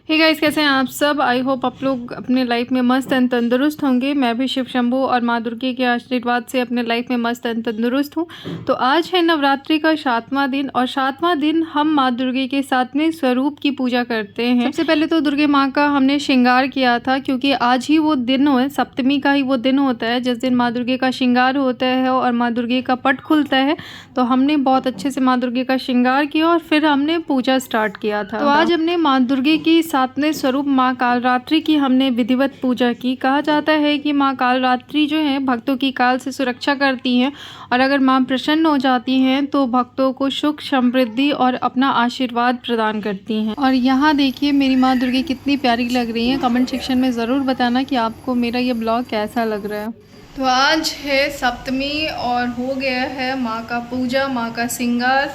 Hey guys, कैसे हैं आप सब। आई होप आप लोग अपने लाइफ में मस्त एंड तंदुरुस्त होंगे। मैं भी शिव शंभू और माँ दुर्गे के आशीर्वाद से अपने लाइफ में मस्त एंड तंदुरुस्त हूँ। तो आज है नवरात्रि का 7वां दिन और 7वां दिन हम माँ दुर्गे के 7वें स्वरूप की पूजा करते हैं। सबसे पहले तो दुर्गे माँ का हमने श्रृंगार किया था, क्योंकि आज ही वो दिन है, सप्तमी का ही वो दिन होता है जिस दिन माँ दुर्गे का श्रृंगार होता है और माँ दुर्गे का पट खुलता है। तो हमने बहुत अच्छे से माँ दुर्गे का श्रृंगार किया और फिर हमने पूजा स्टार्ट किया था। तो आज हमने माँ दुर्गे की 7वें स्वरूप माँ कालरात्रि की हमने विधिवत पूजा की। कहा जाता है कि माँ कालरात्रि जो है भक्तों की काल से सुरक्षा करती हैं और अगर माँ प्रसन्न हो जाती हैं तो भक्तों को सुख समृद्धि और अपना आशीर्वाद प्रदान करती हैं। और यहाँ देखिए मेरी माँ दुर्गे कितनी प्यारी लग रही है। कमेंट सेक्शन में ज़रूर बताना कि आपको मेरा ये ब्लॉग कैसा लग रहा है। तो आज है सप्तमी और हो गया है माँ का पूजा, माँ का श्रृंगार।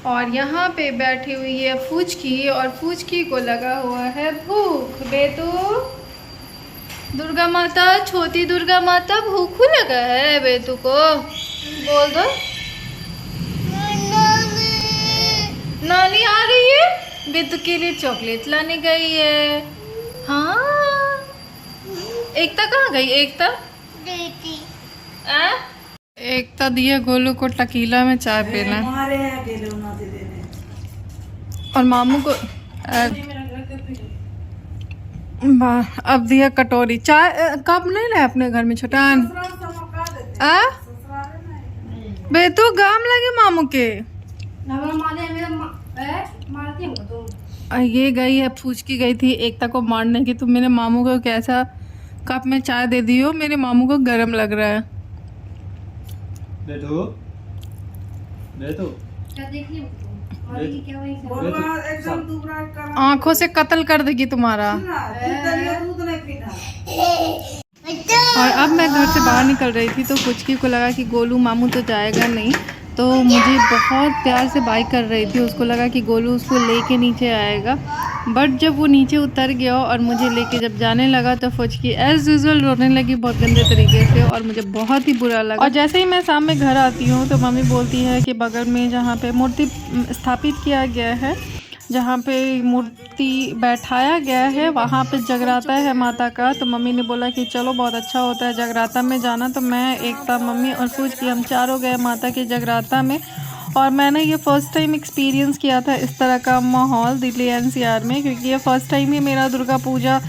और यहाँ पे बैठी हुई है फूचकी और फूचकी को लगा हुआ है भूख। बेटू दुर्गा माता, छोटी दुर्गा माता भूखू लगा है बेटू को, बोल दो। नानी आ रही है, बेटू के लिए चॉकलेट लाने गई है। हाँ, एकता कहाँ गई? एकता एकता दिया गोलू को टकीला में चाय पीना और मामू को अब दिया कटोरी चाय। कप नहीं लाए अपने घर में छोटान? बेतू गाम लगे मामू के। ये गई है फूचकी गई थी एकता को मारने की। तुम मेरे मामू को कैसा कप में चाय दे दी हो, मेरे मामू को गरम लग रहा है। आंखों से कत्ल कर देगी तुम्हारा। और अब मैं घर से बाहर निकल रही थी तो फुचकी को लगा कि गोलू मामू तो जाएगा नहीं, तो मुझे बहुत प्यार से बाइक कर रही थी। उसको लगा कि गोलू उसको लेके नीचे आएगा, बट जब वो नीचे उतर गया और मुझे लेके जब जाने लगा तो फुचकी एज यूजुअल रोने लगी बहुत गंदे तरीके से और मुझे बहुत ही बुरा लगा। और जैसे ही मैं शाम में घर आती हूँ तो मम्मी बोलती है कि बगल में जहाँ पे मूर्ति स्थापित किया गया है, जहाँ पे मूर्ति बैठाया गया है, वहाँ पे जगराता है माता का। तो मम्मी ने बोला कि चलो बहुत अच्छा होता है जगराता में जाना। तो मैं, एकता, मम्मी और फूचकी हम चारों गए माता के जगराता में। और मैंने ये फ़र्स्ट टाइम एक्सपीरियंस किया था इस तरह का माहौल दिल्ली एनसीआर में, क्योंकि ये फ़र्स्ट टाइम ही मेरा दुर्गा पूजा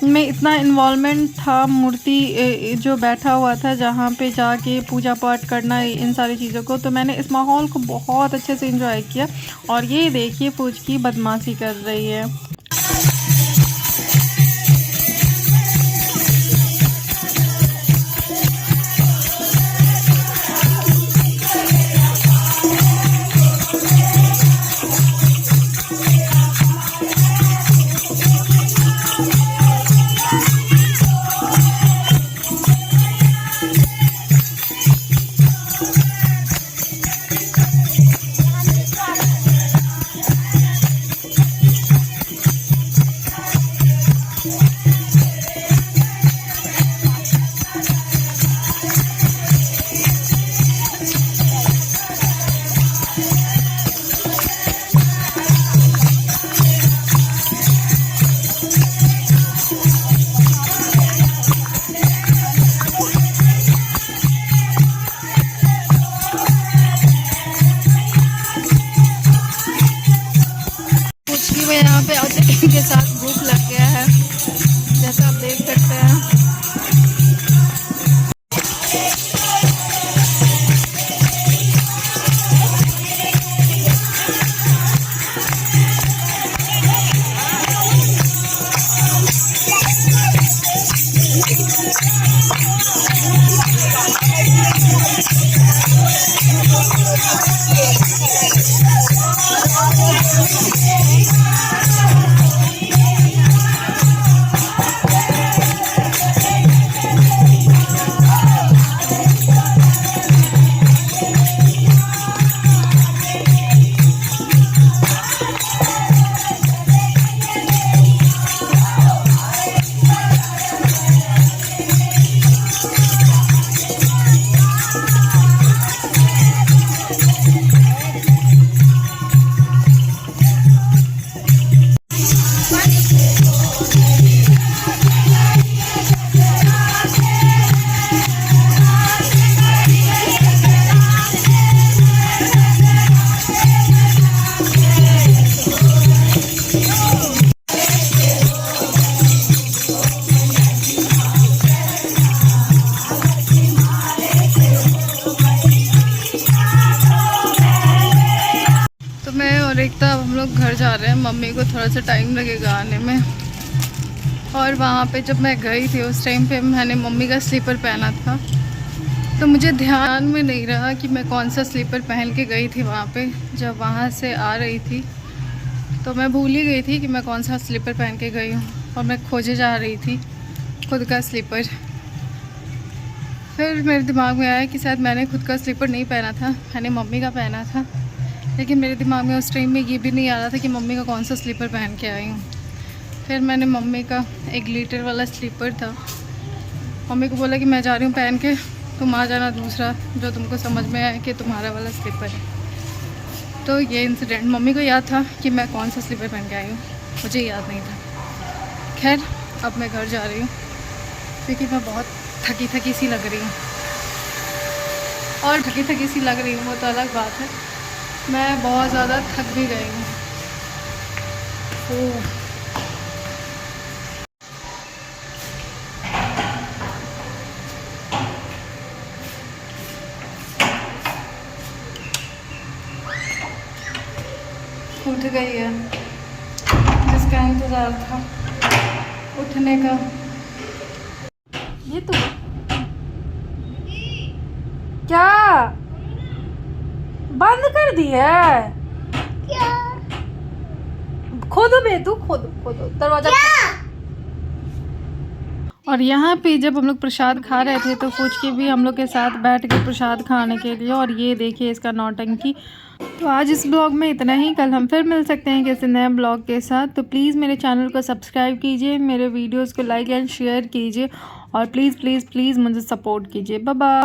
में इतना इन्वॉल्वमेंट था। मूर्ति जो बैठा हुआ था जहाँ पे जाके पूजा पाठ करना, इन सारी चीज़ों को, तो मैंने इस माहौल को बहुत अच्छे से एंजॉय किया। और ये देखिए फूचकी बदमाशी कर रही है। जा रहे हैं, मम्मी को थोड़ा सा टाइम लगेगा आने में। और वहाँ पे जब मैं गई थी उस टाइम पे मैंने मम्मी का स्लीपर पहना था, तो मुझे ध्यान में नहीं रहा कि मैं कौन सा स्लीपर पहन के गई थी वहाँ पे। जब वहाँ से आ रही थी तो मैं भूल ही गई थी कि मैं कौन सा स्लीपर पहन के गई हूँ, और मैं खोजे जा रही थी खुद का स्लीपर। फिर मेरे दिमाग में आया कि शायद मैंने खुद का स्लीपर नहीं पहना था, मैंने मम्मी का पहना था। लेकिन मेरे दिमाग में उस टाइम में ये भी नहीं आ रहा था कि मम्मी का कौन सा स्लीपर पहन के आई हूँ। फिर मैंने मम्मी का 1 लीटर वाला स्लीपर था, मम्मी को बोला कि मैं जा रही हूँ पहन के, तुम आ जाना दूसरा जो तुमको समझ में आए कि तुम्हारा वाला स्लीपर है। तो ये इंसिडेंट मम्मी को याद था कि मैं कौन सा स्लीपर पहन के आई हूँ, मुझे याद नहीं था। खैर अब मैं घर जा रही हूँ क्योंकि मैं बहुत थकी थकी सी लग रही हूँ, और थकी थकी सी लग रही हूँ वो तो अलग बात है, मैं बहुत ज़्यादा थक भी गई हूँ। ओह उठ गई है जिसका इंतज़ार था उठने का। ये तो क्या बंद कर दी है? क्या खोदो बे, तू खोदो दरवाजा। और यहाँ पे जब हम लोग प्रसाद खा रहे थे तो पूछ के भी हम लोग के साथ बैठ के प्रसाद खाने के लिए, और ये देखिए इसका नौटंकी। तो आज इस ब्लॉग में इतना ही, कल हम फिर मिल सकते हैं किसी नए ब्लॉग के साथ। तो प्लीज़ मेरे चैनल को सब्सक्राइब कीजिए, मेरे वीडियोस को लाइक एंड शेयर कीजिए, और प्लीज़ प्लीज़ प्लीज़ मुझे सपोर्ट कीजिए। Bye bye.